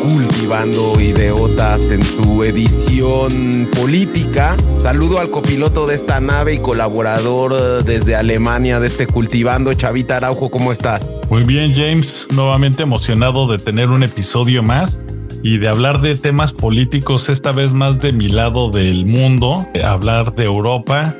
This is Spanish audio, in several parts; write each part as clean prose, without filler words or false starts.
Cultivando Ideotas en su edición política. Saludo al copiloto de esta nave y colaborador desde Alemania de este Cultivando, Chavita Araujo, ¿cómo estás? Muy bien, James, nuevamente emocionado de tener un episodio más y de hablar de temas políticos, esta vez más de mi lado del mundo, hablar de Europa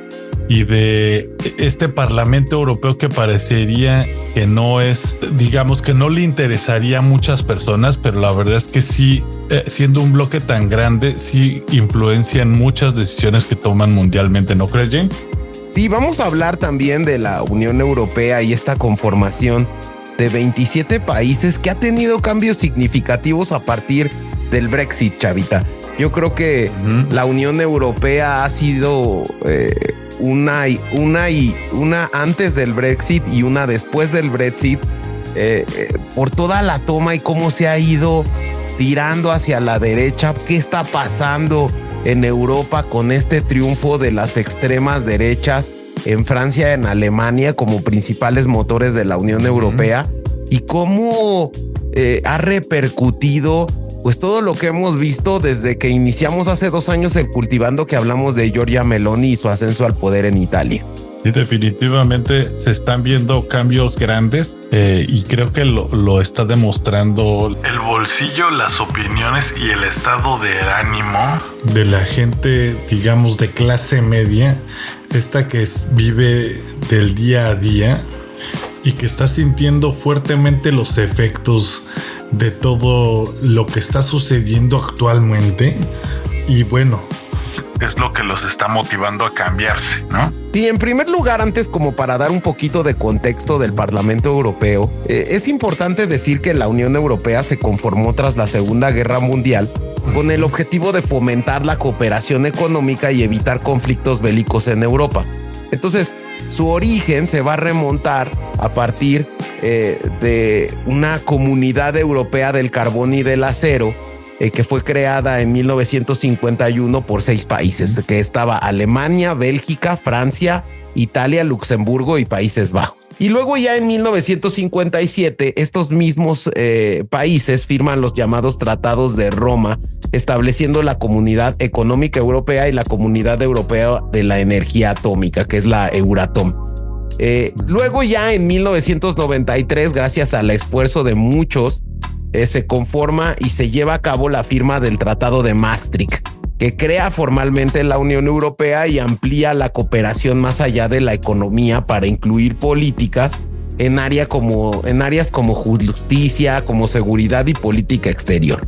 y de este Parlamento Europeo que parecería que no es, digamos que no le interesaría a muchas personas, pero la verdad es que sí, siendo un bloque tan grande, sí influencia en muchas decisiones que toman mundialmente, ¿no crees, James? Sí, vamos a hablar también de la Unión Europea y esta conformación de 27 países que ha tenido cambios significativos a partir del Brexit, Chavita. Yo creo que la Unión Europea ha sido una antes del Brexit y una después del Brexit, por toda la toma y cómo se ha ido tirando hacia la derecha. ¿Qué está pasando en Europa con este triunfo de las extremas derechas en Francia, en Alemania como principales motores de la Unión Europea? Y cómo ha repercutido pues todo lo que hemos visto desde que iniciamos hace 2 años el Cultivando, que hablamos de Giorgia Meloni y su ascenso al poder en Italia. Sí, definitivamente se están viendo cambios grandes y creo que lo está demostrando el bolsillo, las opiniones y el estado de ánimo de la gente, digamos, de clase media, esta que vive del día a día y que está sintiendo fuertemente los efectos de todo lo que está sucediendo actualmente. Y bueno, es lo que los está motivando a cambiarse, ¿no? Sí, en primer lugar, antes, como para dar un poquito de contexto del Parlamento Europeo, es importante decir que la Unión Europea se conformó tras la Segunda Guerra Mundial con el objetivo de fomentar la cooperación económica y evitar conflictos bélicos en Europa. Entonces, su origen se va a remontar a partir de una comunidad europea del carbón y del acero que fue creada en 1951 por 6 países, que estaba Alemania, Bélgica, Francia, Italia, Luxemburgo y Países Bajos. Y luego ya en 1957 estos mismos países firman los llamados Tratados de Roma, estableciendo la Comunidad Económica Europea y la Comunidad Europea de la Energía Atómica, que es la Euratom. Luego ya en 1993, gracias al esfuerzo de muchos, se conforma y se lleva a cabo la firma del Tratado de Maastricht, que crea formalmente la Unión Europea y amplía la cooperación más allá de la economía para incluir políticas en áreas como justicia, como seguridad y política exterior.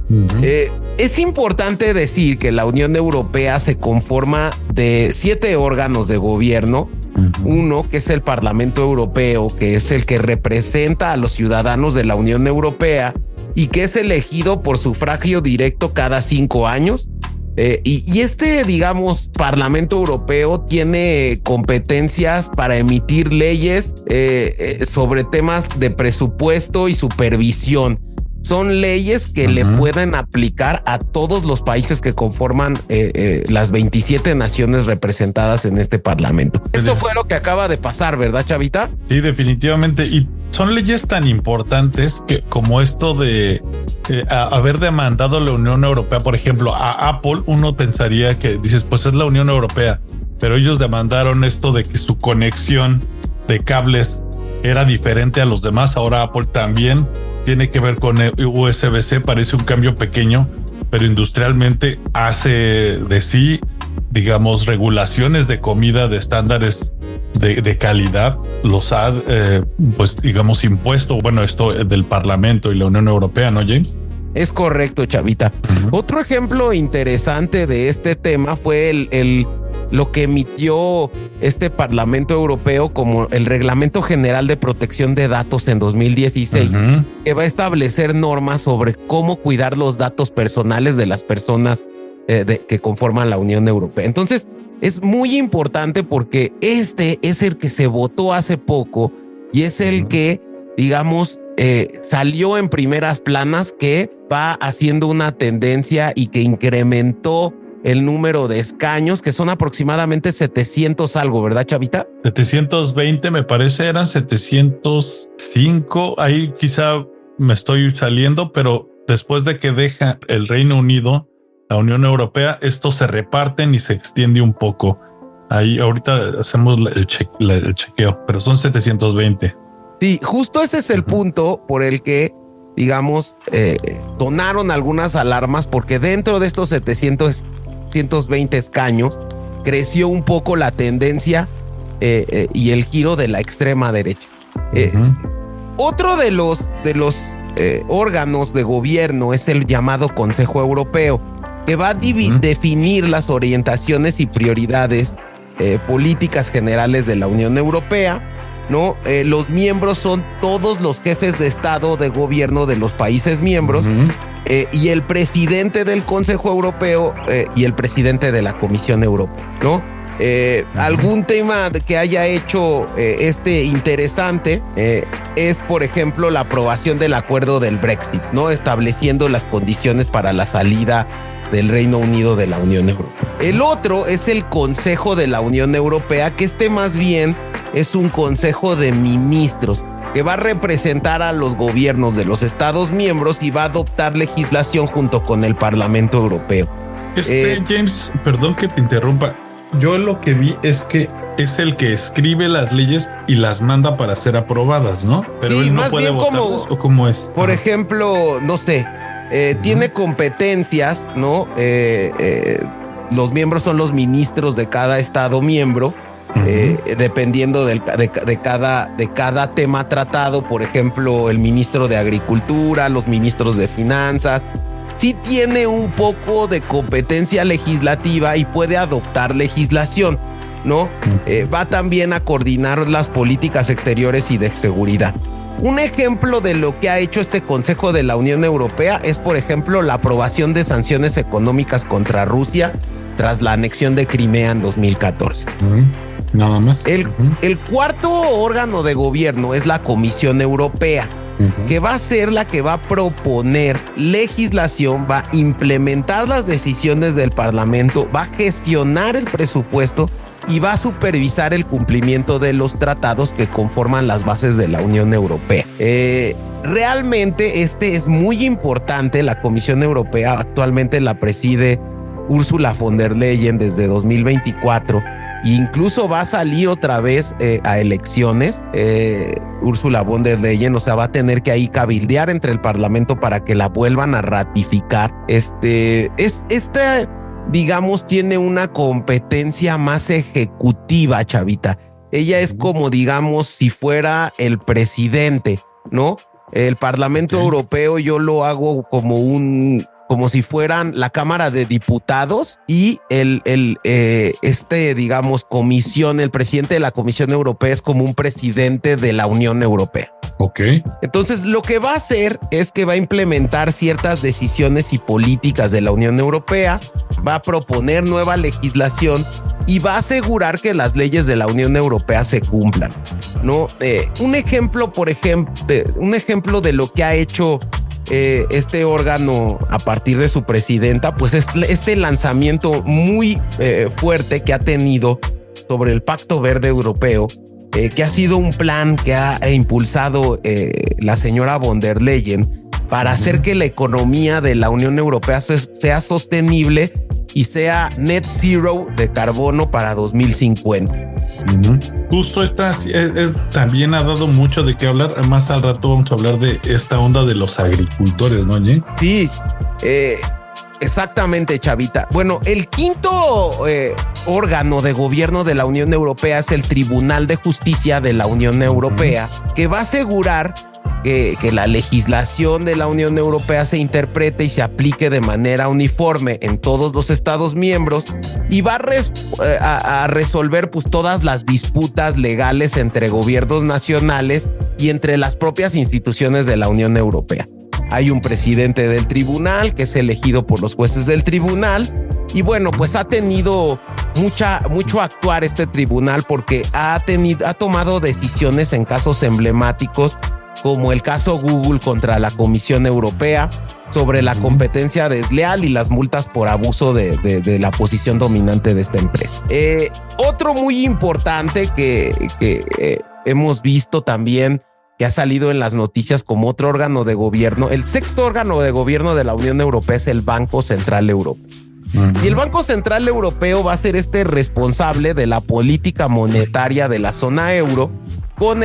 Es importante decir que la Unión Europea se conforma de 7 órganos de gobierno. Uno, que es el Parlamento Europeo, que es el que representa a los ciudadanos de la Unión Europea y que es elegido por sufragio directo cada 5 años. Y este, digamos, Parlamento Europeo tiene competencias para emitir leyes sobre temas de presupuesto y supervisión. Son leyes que le pueden aplicar a todos los países que conforman las 27 naciones representadas en este Parlamento. Esto fue lo que acaba de pasar, ¿verdad, Chavita? Sí, definitivamente. Y son leyes tan importantes que como esto de haber demandado a la Unión Europea, por ejemplo, a Apple. Uno pensaría que dices, pues es la Unión Europea, pero ellos demandaron esto de que su conexión de cables era diferente a los demás. Ahora Apple también tiene que ver con USB-C, parece un cambio pequeño, pero industrialmente hace de sí, digamos, regulaciones de comida de estándares de calidad, los ha, pues digamos, impuesto, bueno, esto del Parlamento y la Unión Europea, ¿no, James? Es correcto, Chavita. Otro ejemplo interesante de este tema fue lo que emitió este Parlamento Europeo como el Reglamento General de Protección de Datos en 2016, que va a establecer normas sobre cómo cuidar los datos personales de las personas que conforman la Unión Europea. Entonces, es muy importante porque este es el que se votó hace poco y es el que, digamos, salió en primeras planas, que va haciendo una tendencia y que incrementó el número de escaños, que son aproximadamente 700 algo, ¿verdad, Chavita? 720 me parece, eran 705, ahí quizá me estoy saliendo, pero después de que deja el Reino Unido, la Unión Europea, estos se reparten y se extiende un poco. Ahí ahorita hacemos el chequeo, pero son 720. Sí, justo ese es el punto por el que, digamos, sonaron algunas alarmas, porque dentro de estos 720 escaños creció un poco la tendencia y el giro de la extrema derecha. Otro de los órganos de gobierno es el llamado Consejo Europeo, que va a definir las orientaciones y prioridades políticas generales de la Unión Europea, ¿no? Los miembros son todos los jefes de Estado o de gobierno de los países miembros, y el presidente del Consejo Europeo y el presidente de la Comisión Europea, ¿no? Algún tema que haya hecho interesante es, por ejemplo, la aprobación del acuerdo del Brexit, ¿no? Estableciendo las condiciones para la salida del Reino Unido de la Unión Europea. El otro es el Consejo de la Unión Europea, que más bien es un consejo de ministros que va a representar a los gobiernos de los Estados miembros y va a adoptar legislación junto con el Parlamento Europeo. James, perdón que te interrumpa. Yo lo que vi es que es el que escribe las leyes y las manda para ser aprobadas, ¿no? Pero sí, él no más puede bien votarlas, ¿o cómo es? Por ejemplo, no sé, tiene competencias, ¿no? Los miembros son los ministros de cada Estado miembro, dependiendo de cada tema tratado. Por ejemplo, el ministro de Agricultura, los ministros de Finanzas. Sí tiene un poco de competencia legislativa y puede adoptar legislación, ¿no? Va también a coordinar las políticas exteriores y de seguridad. Un ejemplo de lo que ha hecho este Consejo de la Unión Europea es, por ejemplo, la aprobación de sanciones económicas contra Rusia tras la anexión de Crimea en 2014. Nada más. El cuarto órgano de gobierno es la Comisión Europea, que va a ser la que va a proponer legislación, va a implementar las decisiones del Parlamento, va a gestionar el presupuesto y va a supervisar el cumplimiento de los tratados que conforman las bases de la Unión Europea. Realmente es muy importante. La Comisión Europea actualmente la preside Ursula von der Leyen desde 2024. Incluso va a salir otra vez a elecciones Ursula von der Leyen, o sea, va a tener que ahí cabildear entre el Parlamento para que la vuelvan a ratificar. Digamos, tiene una competencia más ejecutiva, chavita. Ella es como, digamos, si fuera el presidente, ¿no? El Parlamento Europeo yo lo hago como si fueran la Cámara de Diputados y digamos, comisión, el presidente de la Comisión Europea es como un presidente de la Unión Europea. Ok. Entonces, lo que va a hacer es que va a implementar ciertas decisiones y políticas de la Unión Europea, va a proponer nueva legislación y va a asegurar que las leyes de la Unión Europea se cumplan, ¿no? Un ejemplo de lo que ha hecho este órgano a partir de su presidenta, pues es este lanzamiento muy fuerte que ha tenido sobre el Pacto Verde Europeo, que ha sido un plan que ha impulsado la señora von der Leyen para hacer que la economía de la Unión Europea sea sostenible y sea net zero de carbono para 2050. Justo también ha dado mucho de qué hablar. Más al rato vamos a hablar de esta onda de los agricultores, ¿no, Jay? Sí, exactamente, chavita. Bueno, el quinto órgano de gobierno de la Unión Europea es el Tribunal de Justicia de la Unión Europea, que va a asegurar que la legislación de la Unión Europea se interprete y se aplique de manera uniforme en todos los Estados miembros y va a resolver pues todas las disputas legales entre gobiernos nacionales y entre las propias instituciones de la Unión Europea. Hay un presidente del tribunal que es elegido por los jueces del tribunal y bueno, pues ha tenido mucho actuar este tribunal porque ha tomado decisiones en casos emblemáticos como el caso Google contra la Comisión Europea sobre la competencia desleal y las multas por abuso de la posición dominante de esta empresa. Otro muy importante que hemos visto también que ha salido en las noticias como otro órgano de gobierno. El sexto órgano de gobierno de la Unión Europea es el Banco Central Europeo. Y el Banco Central Europeo va a ser responsable de la política monetaria de la zona euro, con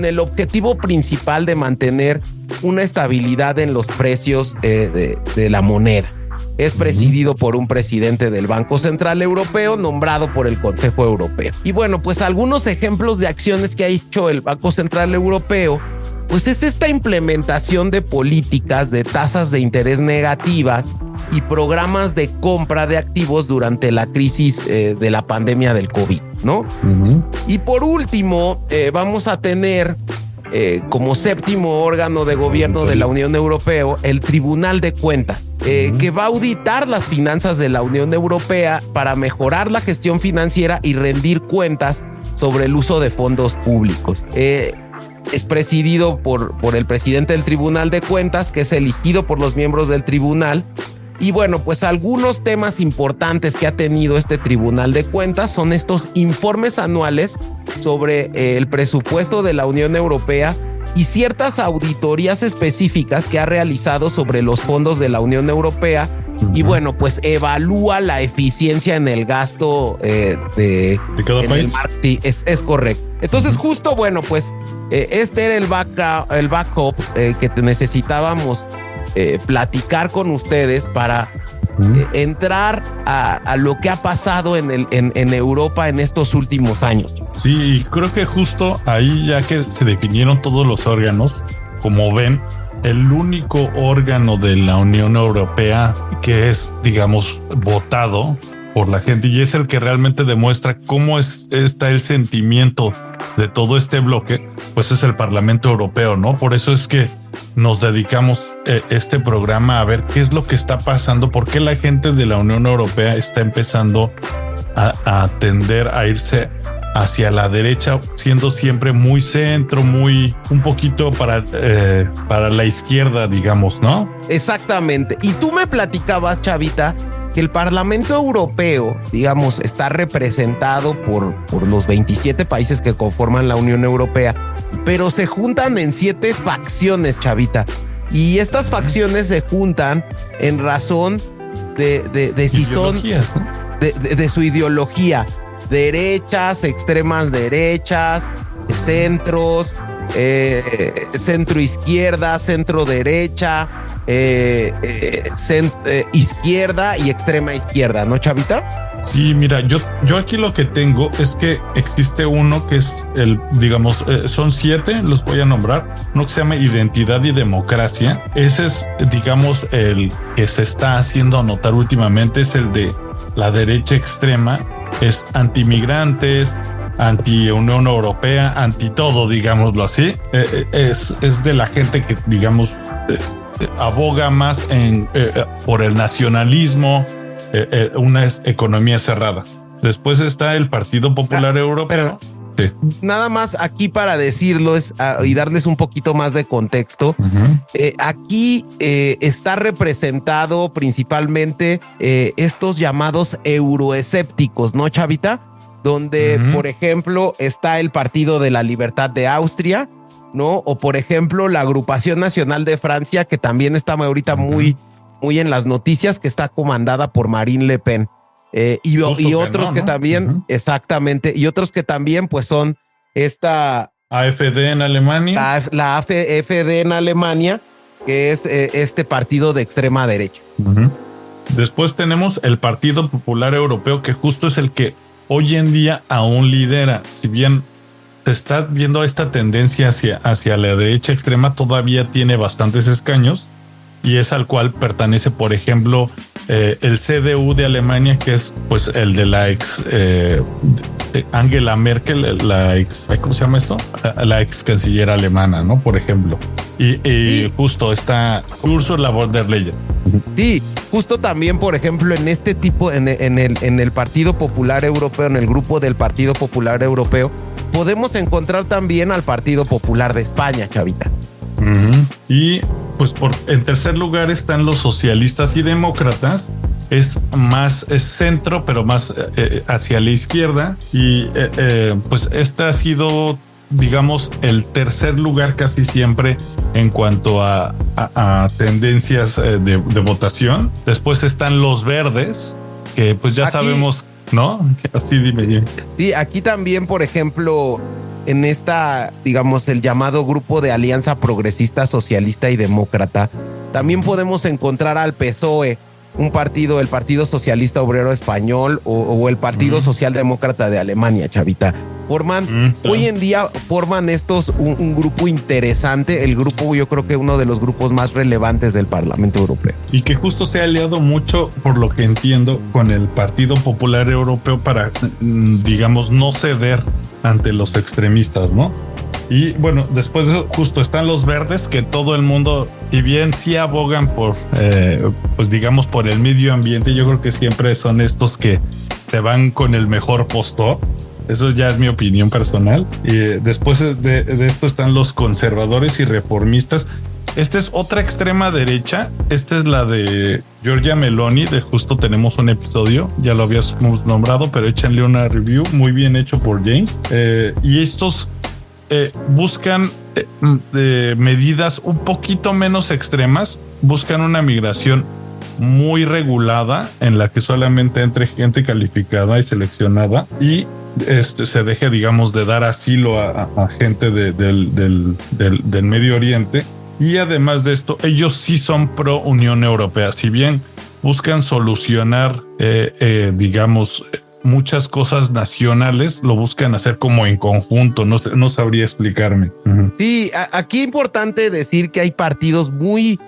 el objetivo principal de mantener una estabilidad en los precios de la moneda. Es presidido por un presidente del Banco Central Europeo nombrado por el Consejo Europeo. Y bueno, pues algunos ejemplos de acciones que ha hecho el Banco Central Europeo, pues es esta implementación de políticas de tasas de interés negativas y programas de compra de activos durante la crisis de la pandemia del COVID, ¿no? Y por último, vamos a tener como séptimo órgano de gobierno de la Unión Europea, el Tribunal de Cuentas, que va a auditar las finanzas de la Unión Europea para mejorar la gestión financiera y rendir cuentas sobre el uso de fondos públicos. Es presidido por el presidente del Tribunal de Cuentas, que es elegido por los miembros del tribunal. Y bueno, pues algunos temas importantes que ha tenido este Tribunal de Cuentas son estos informes anuales sobre el presupuesto de la Unión Europea y ciertas auditorías específicas que ha realizado sobre los fondos de la Unión Europea. Y bueno, pues evalúa la eficiencia en el gasto de cada país. Es correcto. Entonces justo, bueno, pues este era el backup que necesitábamos platicar con ustedes para entrar a lo que ha pasado en Europa en estos últimos años. Sí, y creo que justo ahí, ya que se definieron todos los órganos, como ven, el único órgano de la Unión Europea que es, digamos, votado por la gente y es el que realmente demuestra cómo está el sentimiento de todo este bloque, pues es el Parlamento Europeo, ¿no? Por eso es que nos dedicamos este programa a ver qué es lo que está pasando, por qué la gente de la Unión Europea está empezando a tender a irse hacia la derecha, siendo siempre muy centro, un poquito para la izquierda, digamos, ¿no? Exactamente. Y tú me platicabas, Chavita, que el Parlamento Europeo, digamos, está representado por los 27 países que conforman la Unión Europea, pero se juntan en 7 facciones, Chavita. Y estas facciones se juntan en razón de si son, ¿no? de su ideología. Derechas, extremas derechas, centros, centro izquierda, centro derecha, izquierda y extrema izquierda, ¿no, Chavita? Sí, mira, yo aquí lo que tengo es que existe uno que es digamos, son 7, los voy a nombrar. Uno que se llama Identidad y Democracia. Ese es, digamos, el que se está haciendo notar últimamente, es el de la derecha extrema. Es antimigrantes, anti-Unión Europea, anti todo, digámoslo así. Es de la gente que, digamos, aboga más por el nacionalismo, una economía cerrada. Después está el Partido Popular Europeo. Sí. Nada más aquí para decirlo y darles un poquito más de contexto. Aquí está representado principalmente estos llamados euroescépticos, ¿no, Chavita? Donde, por ejemplo, está el Partido de la Libertad de Austria, ¿no? O, por ejemplo, la Agrupación Nacional de Francia, que también está ahorita muy en las noticias, que está comandada por Marine Le Pen. Y otros que también, exactamente, y otros que también pues son esta AfD en Alemania. La AfD en Alemania, que es este partido de extrema derecha. Después tenemos el Partido Popular Europeo, que justo es el que hoy en día aún lidera. Si bien se está viendo esta tendencia hacia la derecha extrema, todavía tiene bastantes escaños y es al cual pertenece, por ejemplo, el CDU de Alemania, que es pues el de la ex Angela Merkel, ¿cómo se llama esto? La ex canciller alemana, ¿no? Por ejemplo. Y sí. Justo está Ursula von der Leyen. Sí, justo también, por ejemplo, en este tipo, en el Partido Popular Europeo, en el grupo del Partido Popular Europeo, podemos encontrar también al Partido Popular de España, Chavita. Y pues en tercer lugar están los socialistas y demócratas. Es centro, pero más hacia la izquierda. Y pues esta ha sido digamos, el tercer lugar casi siempre en cuanto a tendencias de votación. Después están los verdes, que pues ya sabemos, ¿no? Sí, dime. Sí, aquí también, por ejemplo, en esta, digamos, el llamado grupo de Alianza Progresista Socialista y Demócrata, también podemos encontrar al PSOE, un partido, el Partido Socialista Obrero Español o el Partido Socialdemócrata de Alemania, Chavita. Hoy en día forman estos un grupo interesante, el grupo, yo creo que uno de los grupos más relevantes del Parlamento Europeo. Y que justo se ha aliado mucho, por lo que entiendo, con el Partido Popular Europeo para, digamos, no ceder ante los extremistas, ¿no? Y bueno, después de eso, justo están los verdes, que todo el mundo, si bien sí abogan por, pues digamos, por el medio ambiente, yo creo que siempre son estos que se van con el mejor postor. Eso ya es mi opinión personal. Y después de esto están los conservadores y reformistas. Esta es otra extrema derecha. Esta es la de Giorgia Meloni. De justo tenemos un episodio. Ya lo habíamos nombrado, pero échenle una review. Muy bien hecho por James. Y estos buscan medidas un poquito menos extremas. Buscan una migración muy regulada en la que solamente entre gente calificada y seleccionada y se deje, digamos, de dar asilo a gente del Medio Oriente. Y además de esto, ellos sí son pro Unión Europea. Si bien buscan solucionar, digamos, muchas cosas nacionales, lo buscan hacer como en conjunto. No sabría explicarme. Sí, aquí es importante decir que hay partidos muy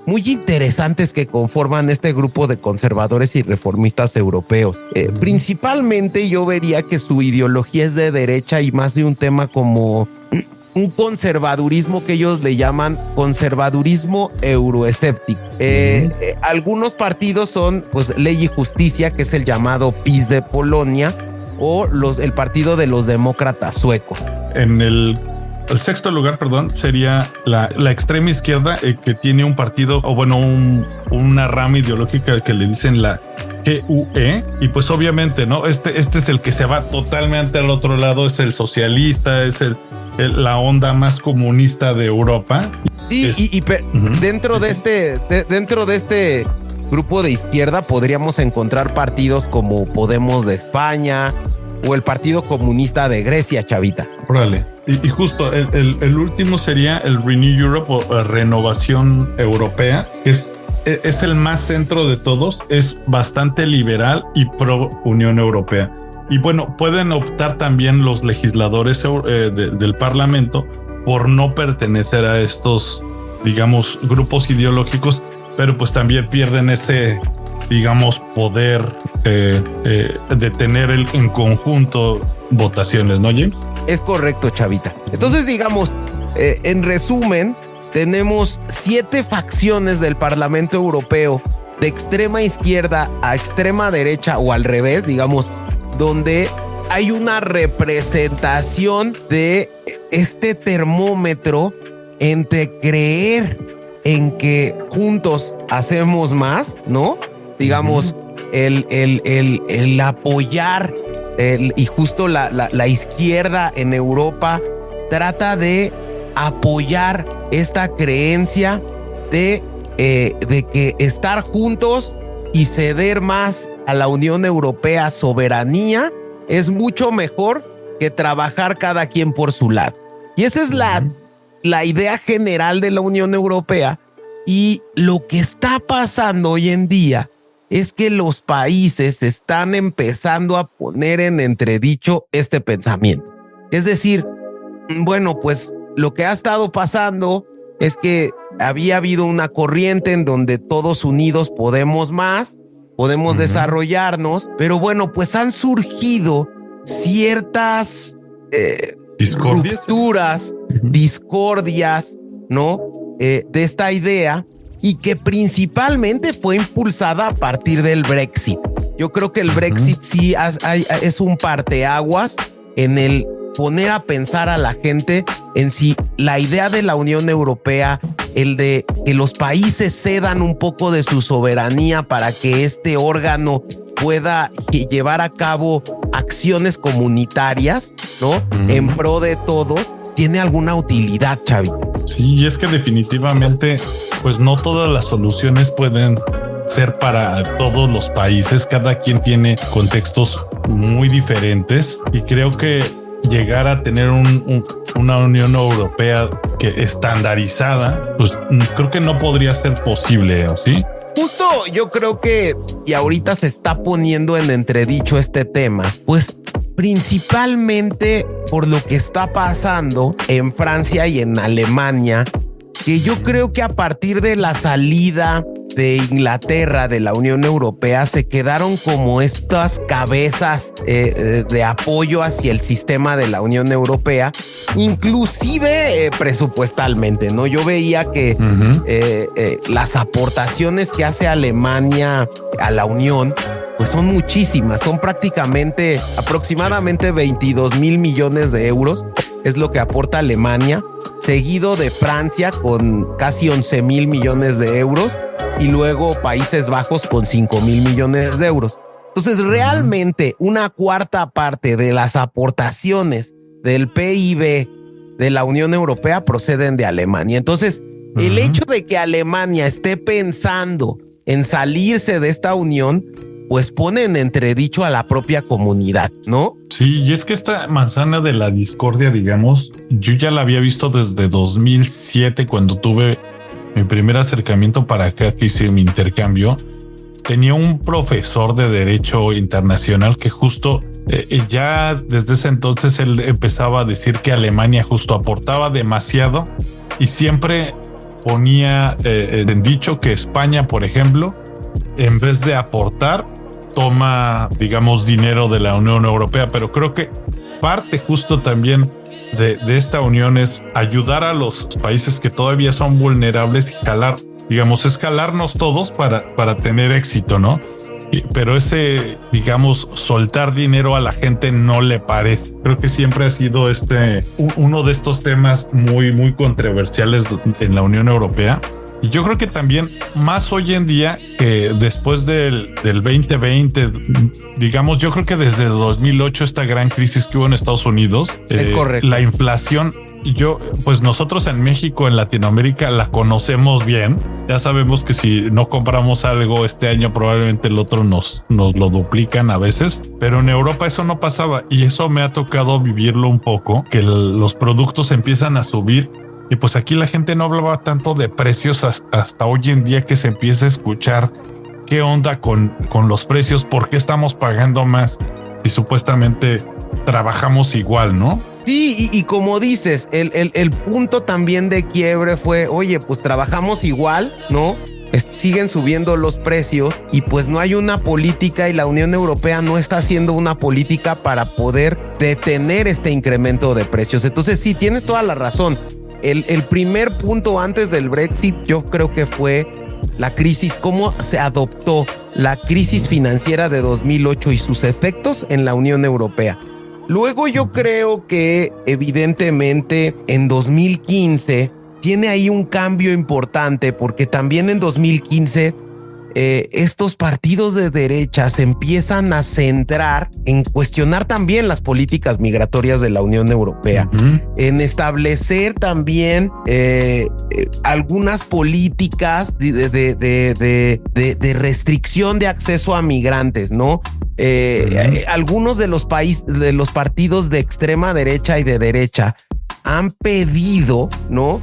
interesantes que conforman este grupo de conservadores y reformistas europeos. Principalmente yo vería que su ideología es de derecha y más de un tema como un conservadurismo que ellos le llaman conservadurismo euroescéptico. Algunos partidos son pues Ley y Justicia, que es el llamado PiS de Polonia, o el partido de los demócratas suecos. En el sexto lugar, sería la extrema izquierda, que tiene un partido, o bueno, una rama ideológica que le dicen la GUE, y pues obviamente, ¿no? Este es el que se va totalmente al otro lado, es el socialista, es la onda más comunista de Europa. Sí, dentro de este grupo de izquierda podríamos encontrar partidos como Podemos de España o el Partido Comunista de Grecia, Chavita. Órale. Y justo el último sería el Renew Europe o Renovación Europea, que es el más centro de todos, es bastante liberal y pro Unión Europea. Y bueno, pueden optar también los legisladores del Parlamento por no pertenecer a estos, digamos, grupos ideológicos, pero pues también pierden ese, digamos, poder de tener en conjunto votaciones, ¿no, James? Es correcto, Chavita. Entonces, digamos, en resumen, tenemos 7 facciones del Parlamento Europeo, de extrema izquierda a extrema derecha o al revés, digamos, donde hay una representación de este termómetro entre creer en que juntos hacemos más, ¿no? Digamos, el apoyar y justo la izquierda en Europa trata de apoyar esta creencia de que estar juntos y ceder más a la Unión Europea soberanía es mucho mejor que trabajar cada quien por su lado. Y esa es la idea general de la Unión Europea. Y lo que está pasando hoy en día es que los países están empezando a poner en entredicho este pensamiento. Es decir, bueno, pues lo que ha estado pasando es que había habido una corriente en donde todos unidos podemos más, podemos desarrollarnos, pero bueno, pues han surgido ciertas rupturas, discordias, ¿no? De esta idea, y que principalmente fue impulsada a partir del Brexit. Yo creo que el Brexit sí es un parteaguas en el poner a pensar a la gente en si la idea de la Unión Europea, el de que los países cedan un poco de su soberanía para que este órgano pueda llevar a cabo acciones comunitarias, ¿no? En pro de todos, tiene alguna utilidad, Xavi. Sí, y es que definitivamente, pues no todas las soluciones pueden ser para todos los países. Cada quien tiene contextos muy diferentes y creo que llegar a tener una Unión Europea que estandarizada, pues creo que no podría ser posible, ¿sí? Justo yo creo que, y ahorita se está poniendo en entredicho este tema, pues principalmente por lo que está pasando en Francia y en Alemania, que yo creo que a partir de la salida de Inglaterra de la Unión Europea se quedaron como estas cabezas de apoyo hacia el sistema de la Unión Europea, inclusive presupuestalmente, ¿no? Yo veía que las aportaciones que hace Alemania a la Unión pues son muchísimas, son prácticamente aproximadamente 22,000 millones de euros es lo que aporta Alemania, seguido de Francia con casi 11,000 millones de euros y luego Países Bajos con 5,000 millones de euros. Entonces realmente una cuarta parte de las aportaciones del PIB de la Unión Europea proceden de Alemania. Entonces el hecho de que Alemania esté pensando en salirse de esta unión pues pone en entredicho a la propia comunidad, ¿no? Sí, y es que esta manzana de la discordia, digamos, yo ya la había visto desde 2007 cuando tuve mi primer acercamiento para acá, que hice mi intercambio. Tenía un profesor de Derecho Internacional que justo ya desde ese entonces él empezaba a decir que Alemania justo aportaba demasiado y siempre ponía en dicho que España, por ejemplo, en vez de aportar, toma, digamos, dinero de la Unión Europea. Pero creo que parte justo también de esta unión es ayudar a los países que todavía son vulnerables y jalar, digamos, escalarnos todos para tener éxito, ¿no? Pero ese, digamos, soltar dinero a la gente no le parece. Creo que siempre ha sido uno de estos temas muy, muy controversiales en la Unión Europea. Y yo creo que también más hoy en día que después del 2020, digamos, yo creo que desde 2008 esta gran crisis que hubo en Estados Unidos, es correcto. La inflación, pues nosotros en México, en Latinoamérica la conocemos bien. Ya sabemos que si no compramos algo este año probablemente el otro nos lo duplican a veces, pero en Europa eso no pasaba y eso me ha tocado vivirlo un poco, que los productos empiezan a subir. Y pues aquí la gente no hablaba tanto de precios hasta hoy en día que se empieza a escuchar qué onda con los precios, por qué estamos pagando más y supuestamente trabajamos igual, ¿no? Sí, y como dices, el punto también de quiebre fue, oye, pues trabajamos igual, ¿no? Siguen subiendo los precios y pues no hay una política y la Unión Europea no está haciendo una política para poder detener este incremento de precios. Entonces sí, tienes toda la razón. El primer punto antes del Brexit yo creo que fue la crisis, cómo se adoptó la crisis financiera de 2008 y sus efectos en la Unión Europea. Luego yo creo que evidentemente en 2015 tiene ahí un cambio importante porque también en 2015 estos partidos de derecha se empiezan a centrar en cuestionar también las políticas migratorias de la Unión Europea, en establecer también algunas políticas de restricción de acceso a migrantes, ¿no? Algunos de los partidos de extrema derecha y de derecha han pedido, ¿no?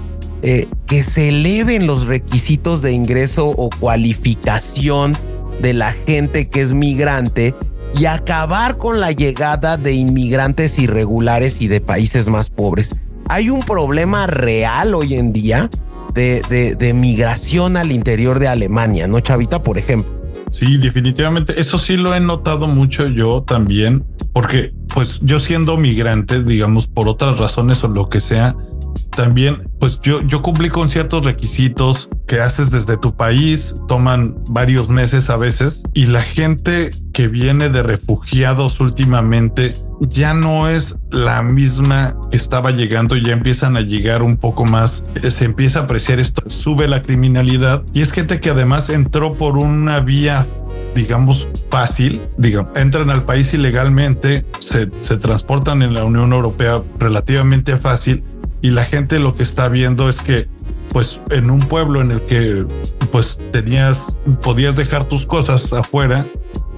Que se eleven los requisitos de ingreso o cualificación de la gente que es migrante y acabar con la llegada de inmigrantes irregulares y de países más pobres. Hay un problema real hoy en día de migración al interior de Alemania, ¿no, Chavita? Por ejemplo. Sí, definitivamente. Eso sí lo he notado mucho yo también, porque pues yo siendo migrante, digamos, por otras razones o lo que sea, también, pues yo cumplí con ciertos requisitos que haces desde tu país, toman varios meses a veces, y la gente que viene de refugiados últimamente ya no es la misma que estaba llegando, ya empiezan a llegar un poco más, se empieza a apreciar esto, sube la criminalidad, y es gente que además entró por una vía, digamos, fácil, digamos, entran al país ilegalmente, se transportan en la Unión Europea relativamente fácil, y la gente lo que está viendo es que pues en un pueblo en el que pues podías dejar tus cosas afuera,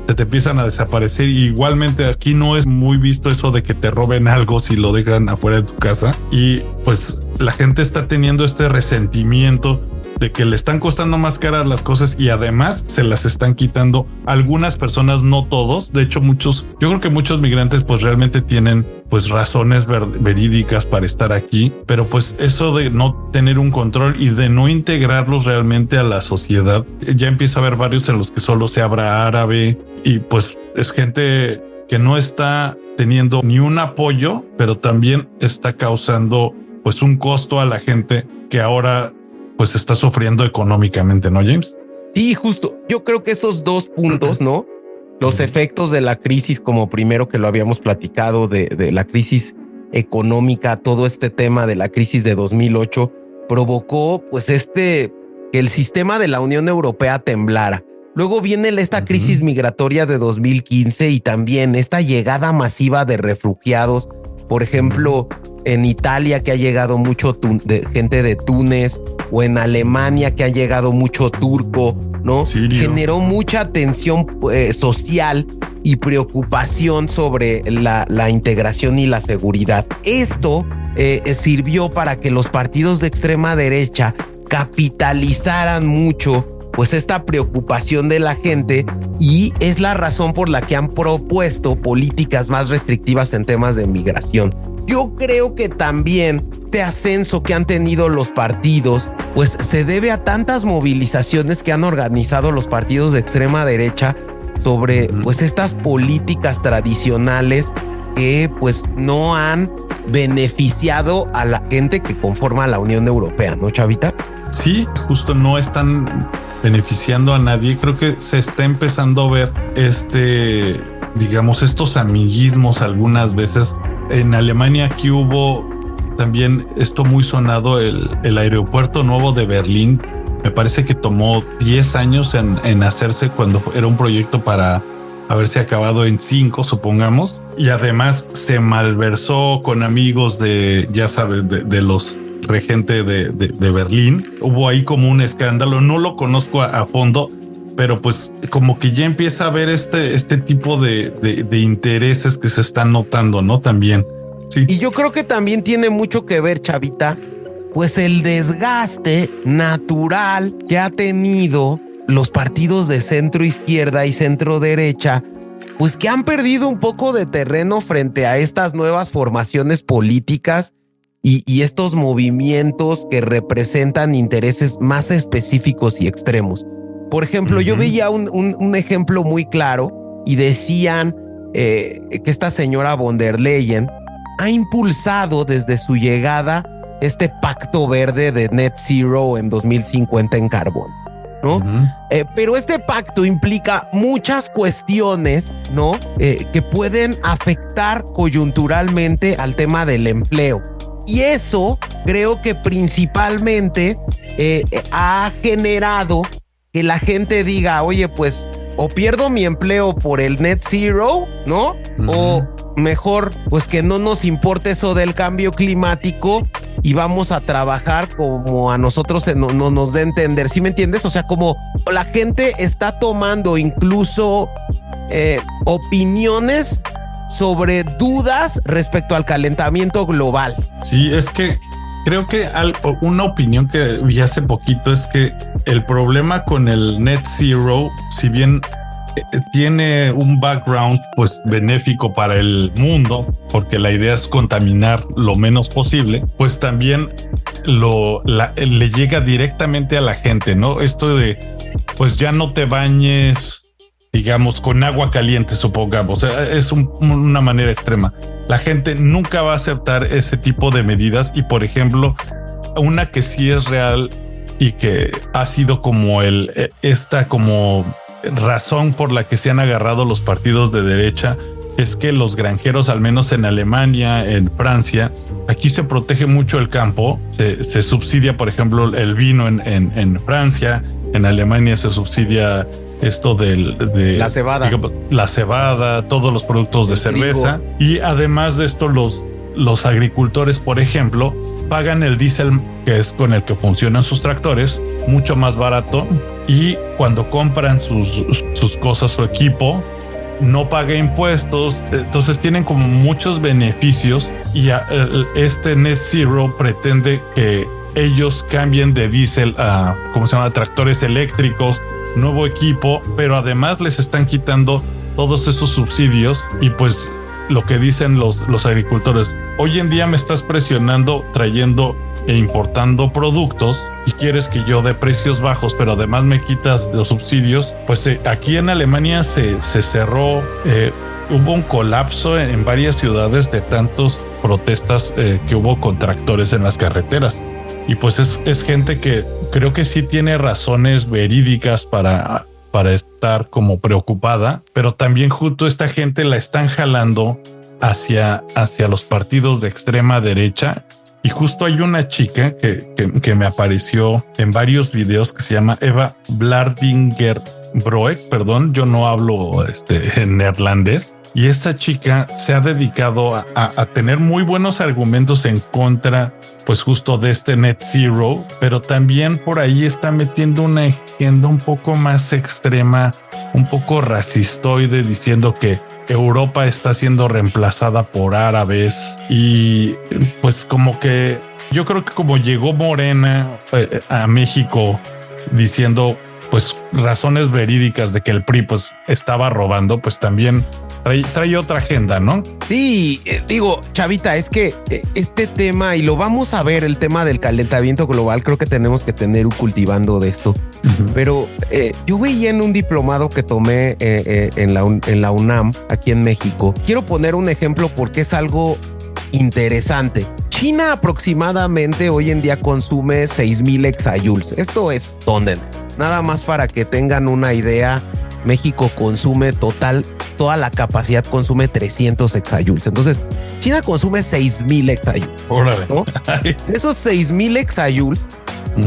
te empiezan a desaparecer. Y igualmente aquí no es muy visto eso de que te roben algo si lo dejan afuera de tu casa, y pues la gente está teniendo este resentimiento de que le están costando más caras las cosas y además se las están quitando algunas personas, no todos. De hecho, yo creo que muchos migrantes pues realmente tienen pues razones verídicas para estar aquí, pero pues eso de no tener un control y de no integrarlos realmente a la sociedad, ya empieza a haber varios en los que solo se habla árabe, y pues es gente que no está teniendo ni un apoyo, pero también está causando pues un costo a la gente que ahora pues está sufriendo económicamente, ¿no, James? Sí, justo. Yo creo que esos dos puntos, ¿no? Los efectos de la crisis, como primero que lo habíamos platicado, de la crisis económica, todo este tema de la crisis de 2008, provocó pues que el sistema de la Unión Europea temblara. Luego viene esta crisis migratoria de 2015 y también esta llegada masiva de refugiados. Por ejemplo, en Italia, que ha llegado mucho gente de Túnez, o en Alemania, que ha llegado mucho turco, ¿no? Sirio. Generó mucha tensión social y preocupación sobre la integración y la seguridad. Esto sirvió para que los partidos de extrema derecha capitalizaran mucho pues esta preocupación de la gente, y es la razón por la que han propuesto políticas más restrictivas en temas de migración. Yo creo que también este ascenso que han tenido los partidos pues se debe a tantas movilizaciones que han organizado los partidos de extrema derecha sobre pues estas políticas tradicionales que pues no han beneficiado a la gente que conforma la Unión Europea, ¿no, Chavita? Sí, justo no están beneficiando a nadie. Creo que se está empezando a ver digamos, estos amiguismos algunas veces. En Alemania aquí hubo también esto muy sonado, el aeropuerto nuevo de Berlín. Me parece que tomó 10 años en hacerse, cuando era un proyecto para haberse acabado en 5, supongamos. Y además se malversó con amigos ya sabes, de los regentes de Berlín. Hubo ahí como un escándalo. No lo conozco a fondo, pero pues como que ya empieza a haber este tipo de intereses que se están notando, ¿no? También. Sí. Y yo creo que también tiene mucho que ver, Chavita, pues el desgaste natural que ha tenido los partidos de centro izquierda y centro derecha, pues que han perdido un poco de terreno frente a estas nuevas formaciones políticas y estos movimientos que representan intereses más específicos y extremos. Por ejemplo, yo veía un ejemplo muy claro y decían que esta señora von der Leyen ha impulsado desde su llegada este pacto verde de Net Zero en 2050 en carbón, ¿no? Pero este pacto implica muchas cuestiones, ¿no? Que pueden afectar coyunturalmente al tema del empleo. Y eso creo que principalmente ha generado que la gente diga, oye, pues o pierdo mi empleo por el Net Zero, ¿no? O mejor, pues que no nos importe eso del cambio climático y vamos a trabajar como a nosotros nos dé a entender. ¿Sí me entiendes? O sea, como la gente está tomando incluso opiniones sobre dudas respecto al calentamiento global. Sí, es que creo que una opinión que vi hace poquito es que el problema con el Net Zero, si bien tiene un background pues benéfico para el mundo, porque la idea es contaminar lo menos posible, pues también le llega directamente a la gente, ¿no? Esto de pues ya no te bañes, digamos, con agua caliente, supongamos. Es una manera extrema. La gente nunca va a aceptar ese tipo de medidas. Y por ejemplo, una que sí es real y que ha sido como esta como razón por la que se han agarrado los partidos de derecha, es que los granjeros, al menos en Alemania, en Francia, aquí se protege mucho el campo. Se subsidia, por ejemplo, el vino en Francia. En Alemania se subsidia esto de la cebada, digamos, la cebada, todos los productos de cerveza. Trigo. Y además de esto, los agricultores, por ejemplo, pagan el diésel, que es con el que funcionan sus tractores, mucho más barato, y cuando compran sus cosas, su equipo, no paga impuestos. Entonces tienen como muchos beneficios, y este Net Zero pretende que ellos cambien de diésel a, ¿cómo se llama?, tractores eléctricos, nuevo equipo, pero además les están quitando todos esos subsidios. Y pues lo que dicen los agricultores, hoy en día me estás presionando trayendo e importando productos y quieres que yo dé precios bajos, pero además me quitas los subsidios. Pues aquí en Alemania se cerró, hubo un colapso en varias ciudades de tantos protestas que hubo con tractores en las carreteras. Y pues es gente que creo que sí tiene razones verídicas para estar como preocupada, pero también justo esta gente la están jalando hacia los partidos de extrema derecha. Y justo hay una chica que me apareció en varios videos que se llama Eva Blardinger Broek, perdón, yo no hablo en neerlandés. Y esta chica se ha dedicado a tener muy buenos argumentos en contra, pues justo de este Net Zero, pero también por ahí está metiendo una agenda un poco más extrema, un poco racistoide, diciendo que Europa está siendo reemplazada por árabes. Y pues como que yo creo que como llegó Morena a México diciendo pues razones verídicas de que el PRI pues estaba robando, pues también trae otra agenda, ¿no? Sí, digo, Chavita, es que este tema, y lo vamos a ver, el tema del calentamiento global, creo que tenemos que tener cultivando de esto. Pero yo veía en un diplomado que tomé en la UNAM, aquí en México. Quiero poner un ejemplo porque es algo interesante. China aproximadamente hoy en día consume 6,000 exajoules. Esto es tonnen. Nada más para que tengan una idea, México consume toda la capacidad consume 300 exajoules. Entonces, China consume 6,000 exajoules. Órale. ¿No? De esos 6,000 exajoules,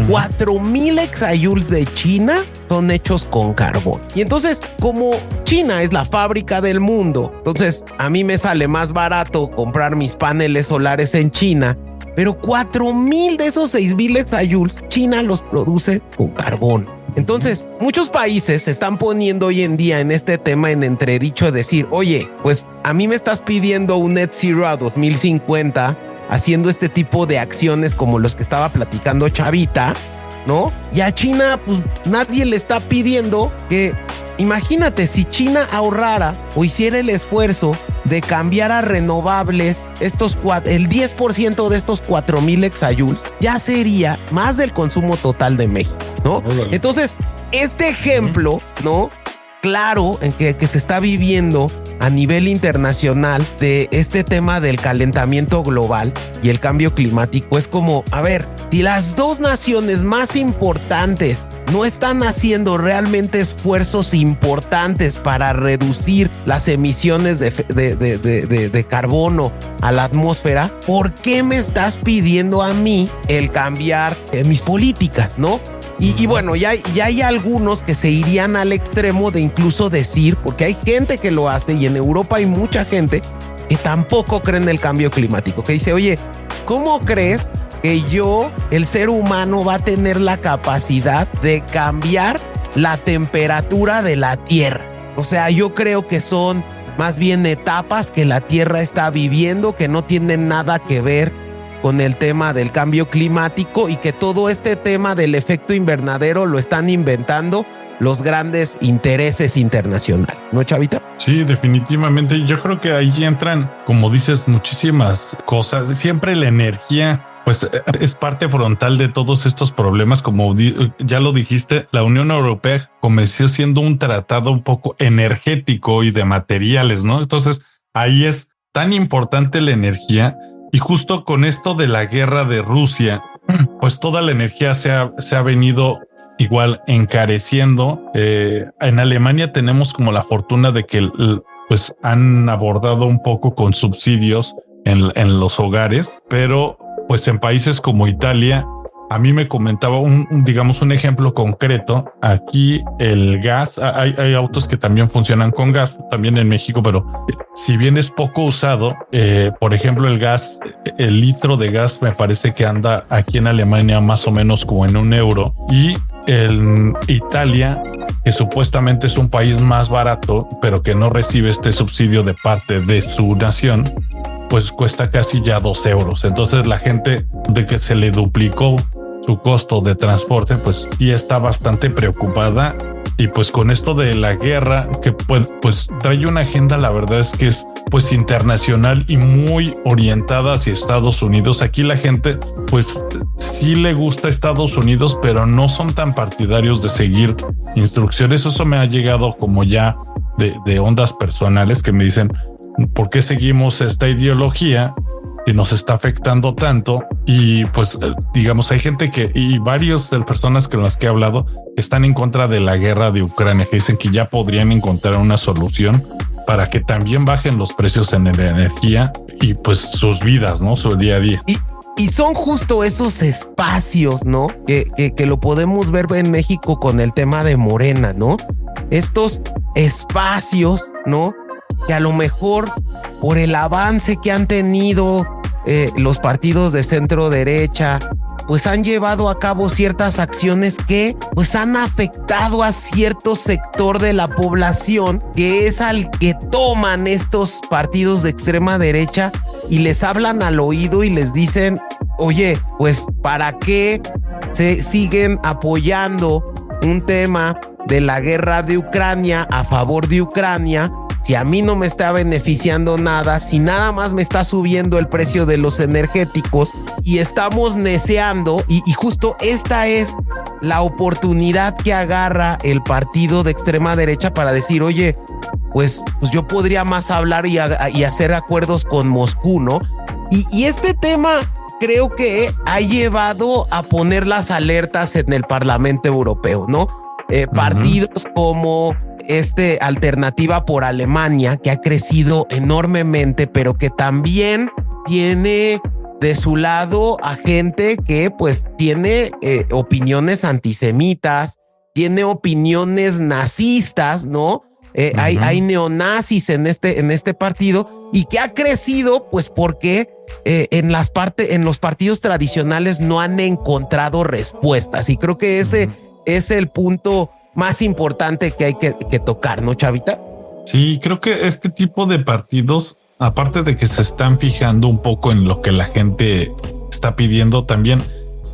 4,000 exajoules de China son hechos con carbón. Y entonces, como China es la fábrica del mundo, entonces a mí me sale más barato comprar mis paneles solares en China, pero 4,000 de esos 6,000 exajoules, China los produce con carbón. Entonces, muchos países se están poniendo hoy en día en este tema en entredicho de decir, oye, pues a mí me estás pidiendo un Net Zero a 2050, haciendo este tipo de acciones como los que estaba platicando Chavita, ¿no? Y a China, pues nadie le está pidiendo que, imagínate, si China ahorrara o hiciera el esfuerzo de cambiar a renovables el 10% de estos 4,000 exajoules, ya sería más del consumo total de México, ¿no? Entonces, este ejemplo, ¿no?, claro, en que se está viviendo a nivel internacional de este tema del calentamiento global y el cambio climático, es como, a ver, si las dos naciones más importantes no están haciendo realmente esfuerzos importantes para reducir las emisiones de carbono a la atmósfera, ¿por qué me estás pidiendo a mí el cambiar mis políticas, no? Y bueno, ya hay algunos que se irían al extremo de incluso decir, porque hay gente que lo hace y en Europa hay mucha gente que tampoco cree en el cambio climático, que dice, oye, ¿cómo crees que el ser humano, va a tener la capacidad de cambiar la temperatura de la Tierra? O sea, yo creo que son más bien etapas que la Tierra está viviendo, que no tienen nada que ver con el tema del cambio climático, y que todo este tema del efecto invernadero lo están inventando los grandes intereses internacionales, ¿no, Chavita? Sí, definitivamente. Yo creo que ahí entran, como dices, muchísimas cosas. Siempre la energía, pues, es parte frontal de todos estos problemas. Como ya lo dijiste, la Unión Europea comenzó siendo un tratado un poco energético y de materiales, ¿no? Entonces, ahí es tan importante la energía. Y justo con esto de la guerra de Rusia, pues toda la energía se ha venido igual encareciendo. En Alemania tenemos como la fortuna de que pues han abordado un poco con subsidios en los hogares, pero pues en países como Italia a mí me comentaba digamos, un ejemplo concreto. Aquí el gas, hay autos que también funcionan con gas, también en México, pero si bien es poco usado, por ejemplo, el gas, el litro de gas me parece que anda aquí en Alemania más o menos como en €1, y en Italia, que supuestamente es un país más barato, pero que no recibe este subsidio de parte de su nación, pues cuesta casi ya €2. Entonces la gente, de que se le duplicó su costo de transporte, pues sí está bastante preocupada. Y pues con esto de la guerra, que pues trae una agenda, la verdad es que es pues internacional y muy orientada hacia Estados Unidos. Aquí la gente pues sí le gusta Estados Unidos, pero no son tan partidarios de seguir instrucciones. Eso me ha llegado como ya de ondas personales que me dicen, ¿por qué seguimos esta ideología que nos está afectando tanto? Y pues digamos, hay gente y varios de las personas con las que he hablado están en contra de la guerra de Ucrania, que dicen que ya podrían encontrar una solución para que también bajen los precios en la energía y pues sus vidas, ¿no? Su día a día. Y son justo esos espacios, ¿no? Que lo podemos ver en México con el tema de Morena, ¿no? Estos espacios, ¿no? Que a lo mejor por el avance que han tenido los partidos de centro derecha, pues han llevado a cabo ciertas acciones que pues han afectado a cierto sector de la población, que es al que toman estos partidos de extrema derecha y les hablan al oído y les dicen, oye, pues ¿para qué se siguen apoyando un tema de la guerra de Ucrania a favor de Ucrania? Si a mí no me está beneficiando nada, si nada más me está subiendo el precio de los energéticos y estamos neceando, y justo esta es la oportunidad que agarra el partido de extrema derecha para decir, oye, pues yo podría más hablar y hacer acuerdos con Moscú, ¿no? Y este tema creo que ha llevado a poner las alertas en el Parlamento Europeo, ¿no? Partidos como Alternativa por Alemania, que ha crecido enormemente, pero que también tiene de su lado a gente que pues tiene opiniones antisemitas, tiene opiniones nazistas, ¿no? Hay neonazis en este partido, y que ha crecido pues porque en los partidos tradicionales no han encontrado respuestas, y creo que ese es el punto más importante que hay que tocar, ¿no, Chavita? Sí, creo que este tipo de partidos, aparte de que se están fijando un poco en lo que la gente está pidiendo, también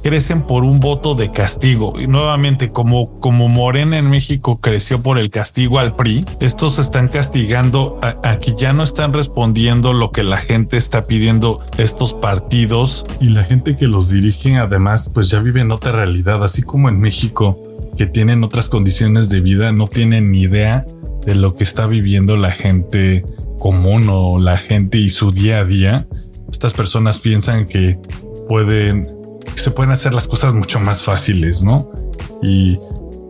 crecen por un voto de castigo. Y nuevamente, como Morena en México creció por el castigo al PRI, estos están castigando a que ya no están respondiendo lo que la gente está pidiendo estos partidos, y la gente que los dirige además pues ya vive en otra realidad, así como en México, que tienen otras condiciones de vida, no tienen ni idea de lo que está viviendo la gente común o la gente y su día a día. Estas personas piensan que se pueden hacer las cosas mucho más fáciles, ¿no? Y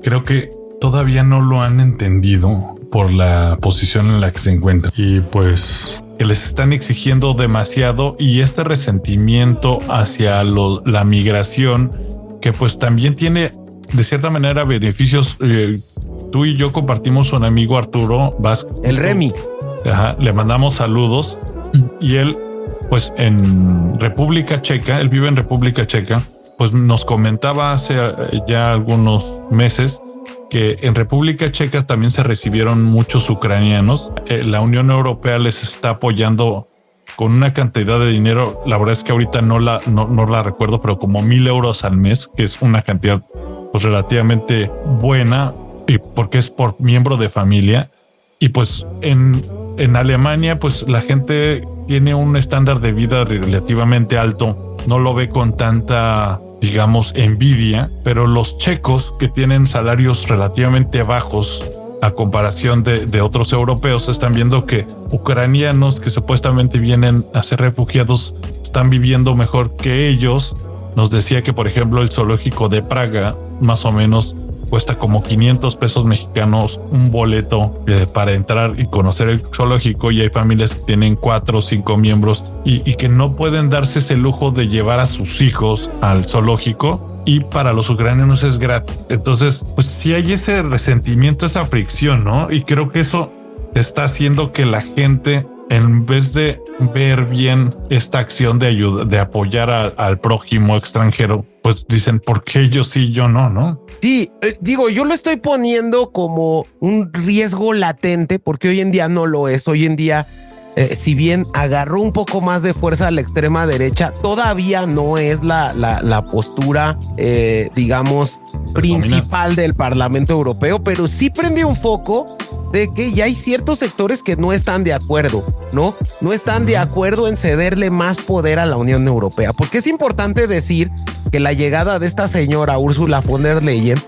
creo que todavía no lo han entendido por la posición en la que se encuentran. Y pues que les están exigiendo demasiado, y este resentimiento hacia la migración, que pues también tiene de cierta manera beneficios. Tú y yo compartimos un amigo, Arturo Vázquez, el Remy. Ajá, le mandamos saludos, y él pues en República Checa, él vive en República Checa, pues nos comentaba hace ya algunos meses que en República Checa también se recibieron muchos ucranianos. La Unión Europea les está apoyando con una cantidad de dinero, la verdad es que ahorita no la recuerdo, pero como 1,000 euros al mes, que es una cantidad pues relativamente buena, y porque es por miembro de familia. Y pues en Alemania pues la gente tiene un estándar de vida relativamente alto, no lo ve con tanta, digamos, envidia, pero los checos, que tienen salarios relativamente bajos a comparación de otros europeos, están viendo que ucranianos que supuestamente vienen a ser refugiados están viviendo mejor que ellos. Nos decía que, por ejemplo, el zoológico de Praga más o menos cuesta como 500 pesos mexicanos un boleto para entrar y conocer el zoológico, y hay familias que tienen 4 o 5 miembros y que no pueden darse ese lujo de llevar a sus hijos al zoológico, y para los ucranianos es gratis. Entonces, pues sí hay ese resentimiento, esa fricción, ¿no? Y creo que eso está haciendo que la gente, en vez de ver bien esta acción de ayuda, de apoyar al prójimo extranjero, pues dicen, ¿por qué yo sí, yo no? ¿No? Sí, digo, yo lo estoy poniendo como un riesgo latente porque hoy en día no lo es. Hoy en día, si bien agarró un poco más de fuerza a la extrema derecha, todavía no es la postura, digamos, principal del Parlamento Europeo, pero sí prende un foco de que ya hay ciertos sectores que no están de acuerdo, ¿no? No están de acuerdo en cederle más poder a la Unión Europea, porque es importante decir que la llegada de esta señora Ursula von der Leyen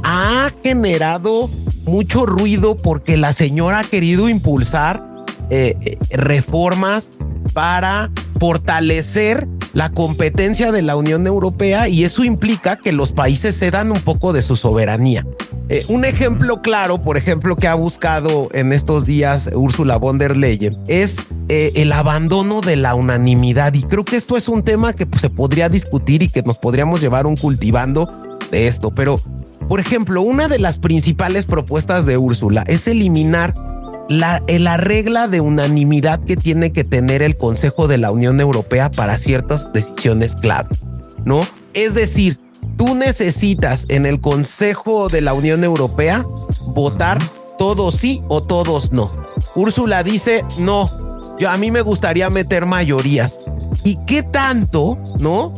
ha generado mucho ruido porque la señora ha querido impulsar reformas para fortalecer la competencia de la Unión Europea, y eso implica que los países cedan un poco de su soberanía. Un ejemplo claro, por ejemplo, que ha buscado en estos días Ursula von der Leyen es el abandono de la unanimidad, y creo que esto es un tema que se podría discutir y que nos podríamos llevar un cultivando de esto, pero por ejemplo, una de las principales propuestas de Úrsula es eliminar la regla de unanimidad que tiene que tener el Consejo de la Unión Europea para ciertas decisiones clave, ¿no? Es decir, tú necesitas en el Consejo de la Unión Europea votar todos sí o todos no. Úrsula dice, no, a mí me gustaría meter mayorías. ¿Y qué tanto, no?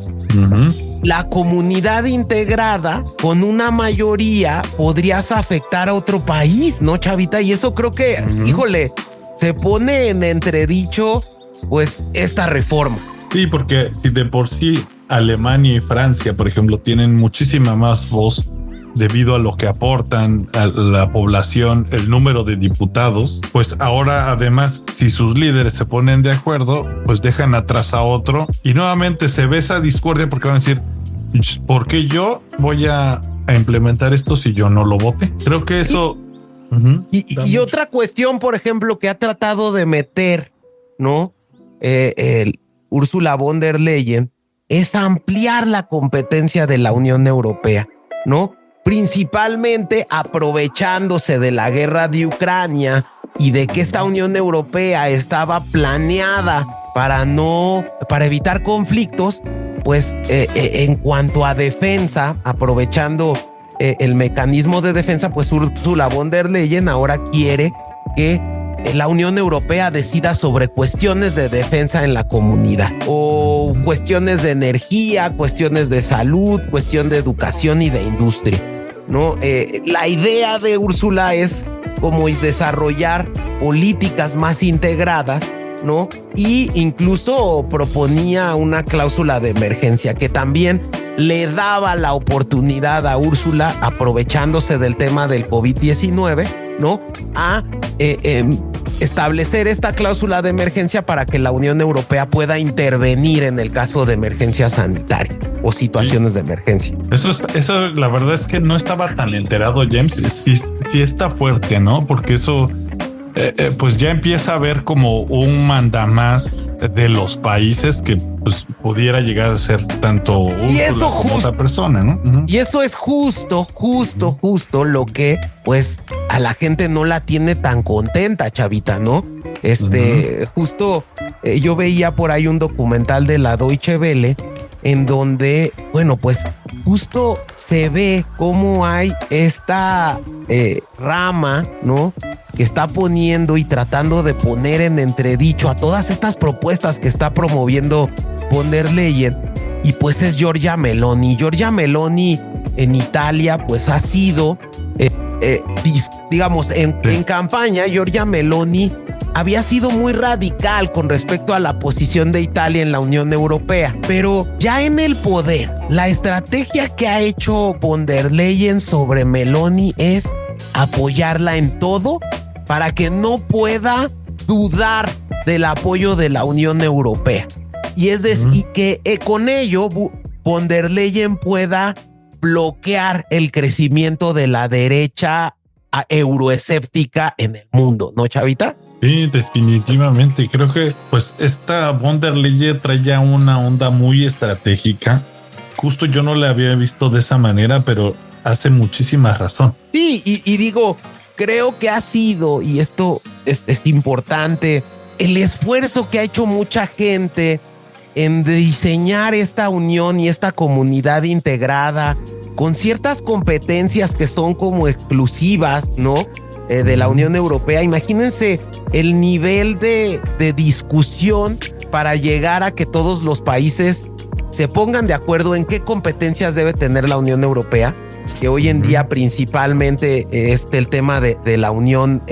La comunidad integrada con una mayoría podrías afectar a otro país, ¿no, Chavita? Y eso creo que, híjole, se pone en entredicho, pues, esta reforma. Sí, porque si de por sí Alemania y Francia, por ejemplo, tienen muchísima más voz debido a lo que aportan a la población, el número de diputados, pues ahora además, si sus líderes se ponen de acuerdo, pues dejan atrás a otro y nuevamente se ve esa discordia porque van a decir, ¿por qué yo voy a implementar esto si yo no lo voté? Creo que eso... Y otra cuestión, por ejemplo, que ha tratado de meter, ¿no? Ursula von der Leyen, es ampliar la competencia de la Unión Europea, ¿no? Principalmente aprovechándose de la guerra de Ucrania y de que esta Unión Europea estaba planeada para evitar conflictos, pues en cuanto a defensa, aprovechando el mecanismo de defensa, pues Ursula von der Leyen ahora quiere que la Unión Europea decida sobre cuestiones de defensa en la comunidad, o cuestiones de energía, cuestiones de salud, cuestión de educación y de industria, ¿no? La idea de Úrsula es como desarrollar políticas más integradas, ¿no? Y incluso proponía una cláusula de emergencia que también le daba la oportunidad a Úrsula, aprovechándose del tema del COVID-19, ¿no? A establecer esta cláusula de emergencia para que la Unión Europea pueda intervenir en el caso de emergencia sanitaria o situaciones de emergencia. Eso la verdad es que no estaba tan enterado, James. Sí está fuerte, ¿no? Porque eso pues ya empieza a ver como un mandamás de los países que pues pudiera llegar a ser tanto Úrsula como otra persona, ¿no? Y eso es justo lo que pues a la gente no la tiene tan contenta, Chavita, ¿no? Justo yo veía por ahí un documental de la Deutsche Welle en donde, bueno, pues justo se ve cómo hay esta rama, ¿no? Que está poniendo y tratando de poner en entredicho a todas estas propuestas que está promoviendo von der Leyen, y pues es Giorgia Meloni. Giorgia Meloni en Italia pues ha sido, digamos, en campaña, Giorgia Meloni había sido muy radical con respecto a la posición de Italia en la Unión Europea, pero ya en el poder, la estrategia que ha hecho von der Leyen sobre Meloni es apoyarla en todo para que no pueda dudar del apoyo de la Unión Europea. Y es decir, que con ello von der Leyen pueda bloquear el crecimiento de la derecha euroescéptica en el mundo, ¿no, Chavita? Sí, definitivamente. Creo que pues esta von der Leyen trae ya una onda muy estratégica justo yo no le había visto de esa manera, pero hace muchísima razón. Sí, y digo, creo que ha sido, y esto es importante, el esfuerzo que ha hecho mucha gente en diseñar esta unión y esta comunidad integrada con ciertas competencias que son como exclusivas, ¿no? De la Unión Europea. Imagínense el nivel de discusión para llegar a que todos los países se pongan de acuerdo en qué competencias debe tener la Unión Europea, que hoy en día principalmente es el tema de la unión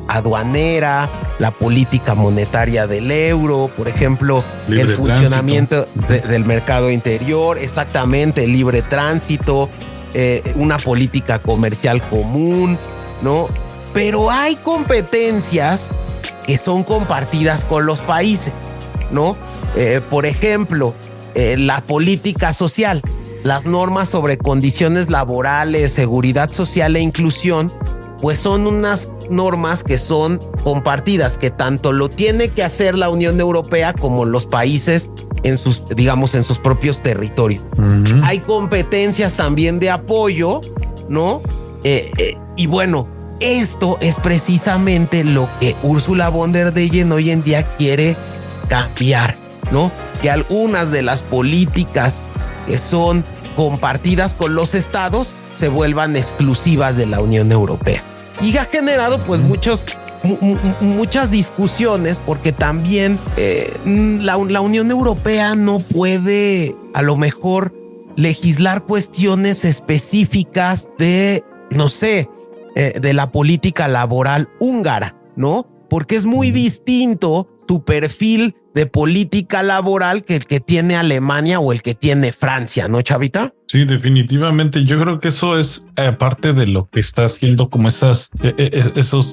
aduanera, la política monetaria del euro, por ejemplo, el funcionamiento del mercado interior, exactamente, el libre tránsito, una política comercial común, ¿no? Pero hay competencias que son compartidas con los países, ¿no? Por ejemplo, la política social, las normas sobre condiciones laborales, seguridad social e inclusión, pues son unas normas que son compartidas, que tanto lo tiene que hacer la Unión Europea como los países en sus, digamos, en sus propios territorios. Hay competencias también de apoyo, ¿no? Y bueno, esto es precisamente lo que Ursula von der Leyen hoy en día quiere cambiar, ¿no? Que algunas de las políticas que son compartidas con los estados se vuelvan exclusivas de la Unión Europea. Y ha generado pues muchas discusiones, porque también la Unión Europea no puede a lo mejor legislar cuestiones específicas de, no sé, de la política laboral húngara, ¿no? Porque es muy distinto tu perfil de política laboral que el que tiene Alemania o el que tiene Francia, ¿no, Chavita? Sí, definitivamente. Yo creo que eso es parte de lo que está haciendo como esos,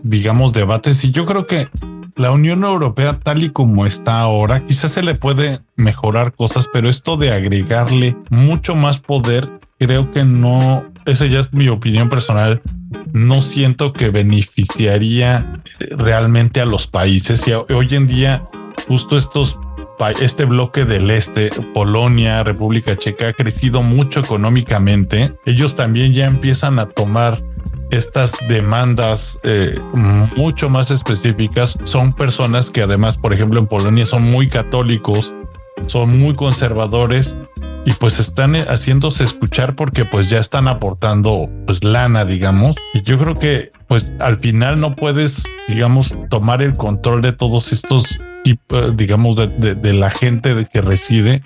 digamos, debates. Y yo creo que la Unión Europea, tal y como está ahora, quizás se le puede mejorar cosas, pero esto de agregarle mucho más poder, creo que no, esa ya es mi opinión personal, no siento que beneficiaría realmente a los países. Y hoy en día, justo este bloque del este, Polonia, República Checa, ha crecido mucho económicamente. Ellos también ya empiezan a tomar estas demandas mucho más específicas. Son personas que además, por ejemplo, en Polonia son muy católicos, son muy conservadores y pues están haciéndose escuchar porque pues ya están aportando pues lana, digamos. Y yo creo que pues al final no puedes, digamos, tomar el control de todos estos tipos, digamos, de la gente que reside,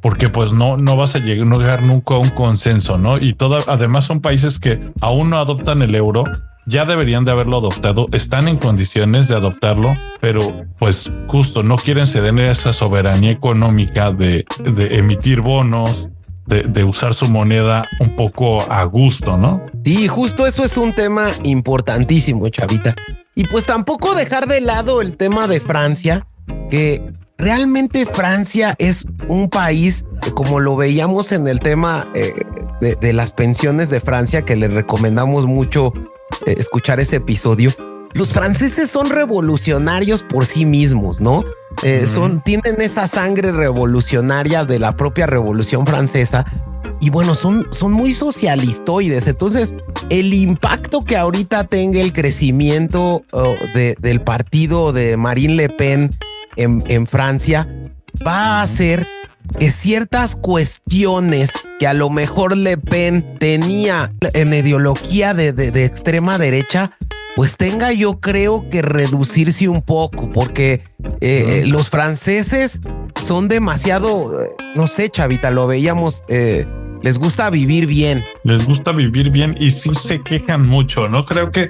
porque pues no vas a llegar nunca a un consenso, ¿no? Y además son países que aún no adoptan el euro, ya deberían de haberlo adoptado, están en condiciones de adoptarlo, pero pues justo no quieren ceder esa soberanía económica de emitir bonos, de usar su moneda un poco a gusto, ¿no? Sí, justo eso es un tema importantísimo, Chavita. Y pues tampoco dejar de lado el tema de Francia, que realmente Francia es un país que, como lo veíamos en el tema de las pensiones de Francia, que les recomendamos mucho escuchar ese episodio. Los franceses son revolucionarios por sí mismos, ¿no? Tienen esa sangre revolucionaria de la propia Revolución Francesa. Y bueno, son muy socialistoides. Entonces, el impacto que ahorita tenga el crecimiento del partido de Marine Le Pen en Francia va a hacer que ciertas cuestiones que a lo mejor Le Pen tenía en ideología de extrema derecha, pues tenga, yo creo, que reducirse un poco, porque los franceses son demasiado, no sé, Chavita, lo veíamos, les gusta vivir bien. Les gusta vivir bien y sí se quejan mucho, ¿no? Creo que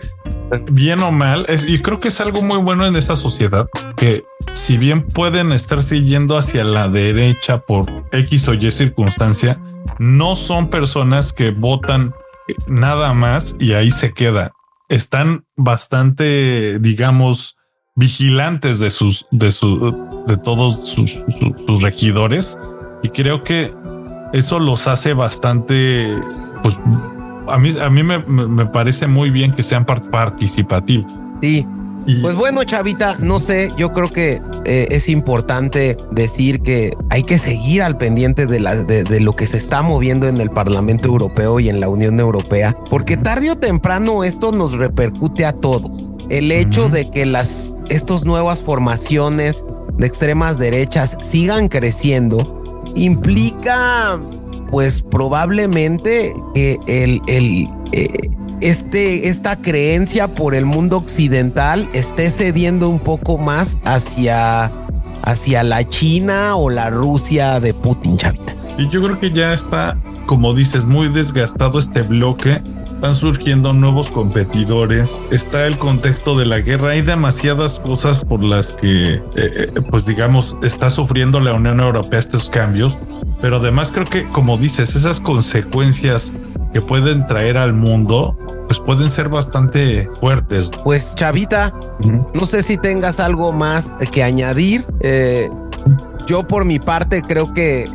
bien o mal, y creo que es algo muy bueno en esta sociedad, que si bien pueden estar siguiendo hacia la derecha por X o Y circunstancia, no son personas que votan nada más y ahí se queda. Están bastante, digamos, vigilantes de todos sus regidores, y creo que eso los hace bastante, pues a mí me parece muy bien que sean participativos. Sí. Pues bueno, Chavita, no sé, yo creo que es importante decir que hay que seguir al pendiente de lo que se está moviendo en el Parlamento Europeo y en la Unión Europea, porque tarde o temprano esto nos repercute a todos. El hecho de que estas nuevas formaciones de extremas derechas sigan creciendo implica, pues probablemente que esta creencia por el mundo occidental esté cediendo un poco más hacia la China o la Rusia de Putin, Chavita. Y yo creo que ya está, como dices, muy desgastado este bloque. Están surgiendo nuevos competidores. Está el contexto de la guerra. Hay demasiadas cosas por las que, pues digamos, está sufriendo la Unión Europea estos cambios. Pero además creo que, como dices, esas consecuencias que pueden traer al mundo, pues pueden ser bastante fuertes. Pues Chavita, no sé si tengas algo más que añadir. Yo por mi parte creo que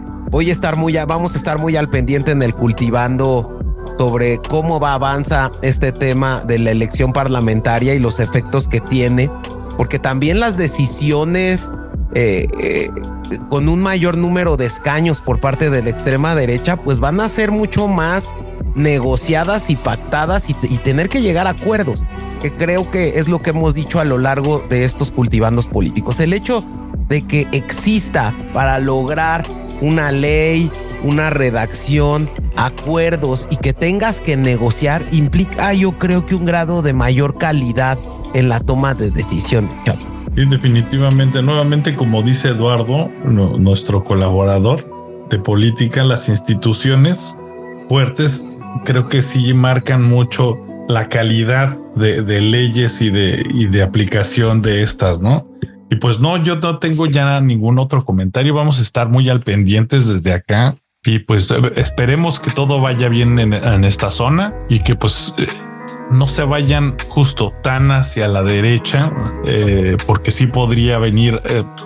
vamos a estar muy al pendiente en el Cultivando sobre cómo avanza este tema de la elección parlamentaria y los efectos que tiene, porque también las decisiones con un mayor número de escaños por parte de la extrema derecha, pues van a ser mucho más negociadas y pactadas y tener que llegar a acuerdos, que creo que es lo que hemos dicho a lo largo de estos cultivandos políticos. El hecho de que exista para lograr una ley, una redacción, acuerdos y que tengas que negociar implica, yo creo que un grado de mayor calidad en la toma de decisiones, Chavi. Sí, definitivamente. Nuevamente, como dice Eduardo, nuestro colaborador de política, las instituciones fuertes creo que sí marcan mucho la calidad de leyes y de aplicación de estas, ¿no? Y pues no, yo no tengo ya ningún otro comentario. Vamos a estar muy al pendientes desde acá y pues esperemos que todo vaya bien en esta zona y que pues no se vayan justo tan hacia la derecha, porque sí podría venir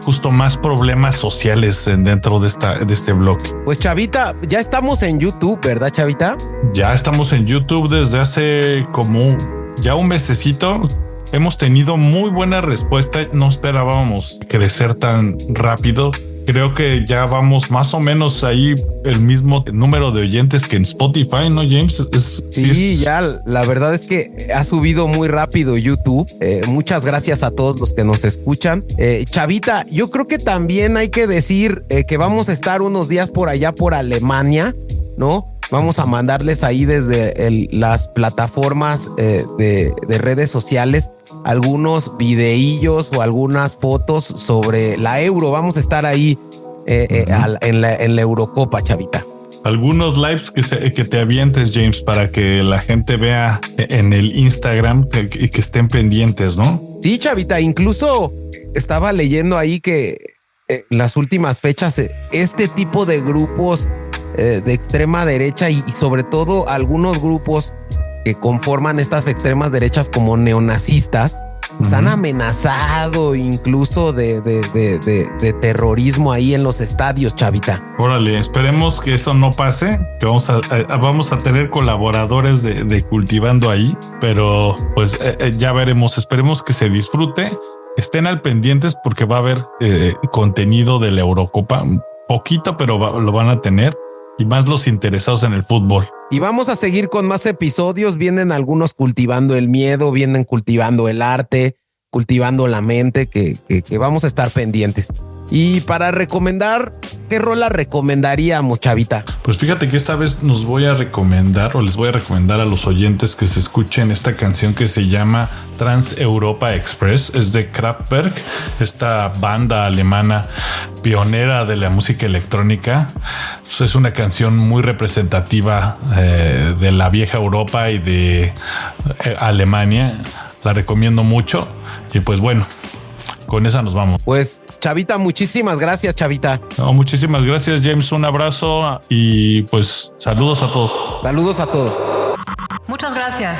justo más problemas sociales dentro de este bloque. Pues Chavita, ya estamos en YouTube, ¿verdad, Chavita? Ya estamos en YouTube desde hace como ya un mesecito. Hemos tenido muy buena respuesta. No esperábamos crecer tan rápido. Creo que ya vamos más o menos ahí el mismo número de oyentes que en Spotify, ¿no, James? Sí, ya la verdad es que ha subido muy rápido YouTube. Muchas gracias a todos los que nos escuchan. Chavita, yo creo que también hay que decir que vamos a estar unos días por allá por Alemania, ¿no? Vamos a mandarles ahí desde las plataformas de redes sociales algunos videillos o algunas fotos sobre la Euro. Vamos a estar ahí en la Eurocopa, Chavita. Algunos lives que te avientes, James, para que la gente vea en el Instagram y que estén pendientes, ¿no? Sí, Chavita, incluso estaba leyendo ahí que las últimas fechas este tipo de grupos de extrema derecha y sobre todo algunos grupos que conforman estas extremas derechas como neonazistas, pues han amenazado incluso de terrorismo ahí en los estadios, Chavita. Órale, esperemos que eso no pase, que vamos a tener colaboradores de Cultivando ahí, pero pues ya veremos. Esperemos que se disfrute, estén al pendientes porque va a haber contenido de la Eurocopa, poquito, pero lo van a tener. Y más los interesados en el fútbol. Y vamos a seguir con más episodios. Vienen algunos cultivando el miedo, vienen cultivando el arte, cultivando la mente, que vamos a estar pendientes. Y para recomendar, ¿qué rola recomendaríamos, Chavita? Pues fíjate que esta vez les voy a recomendar a los oyentes que se escuchen esta canción que se llama Trans Europa Express. Es de Kraftwerk, esta banda alemana pionera de la música electrónica. Es una canción muy representativa de la vieja Europa y de Alemania. La recomiendo mucho. Y pues bueno, con esa nos vamos. Pues Chavita, muchísimas gracias, Chavita. No, muchísimas gracias, James. Un abrazo y pues saludos a todos. Saludos a todos. Muchas gracias.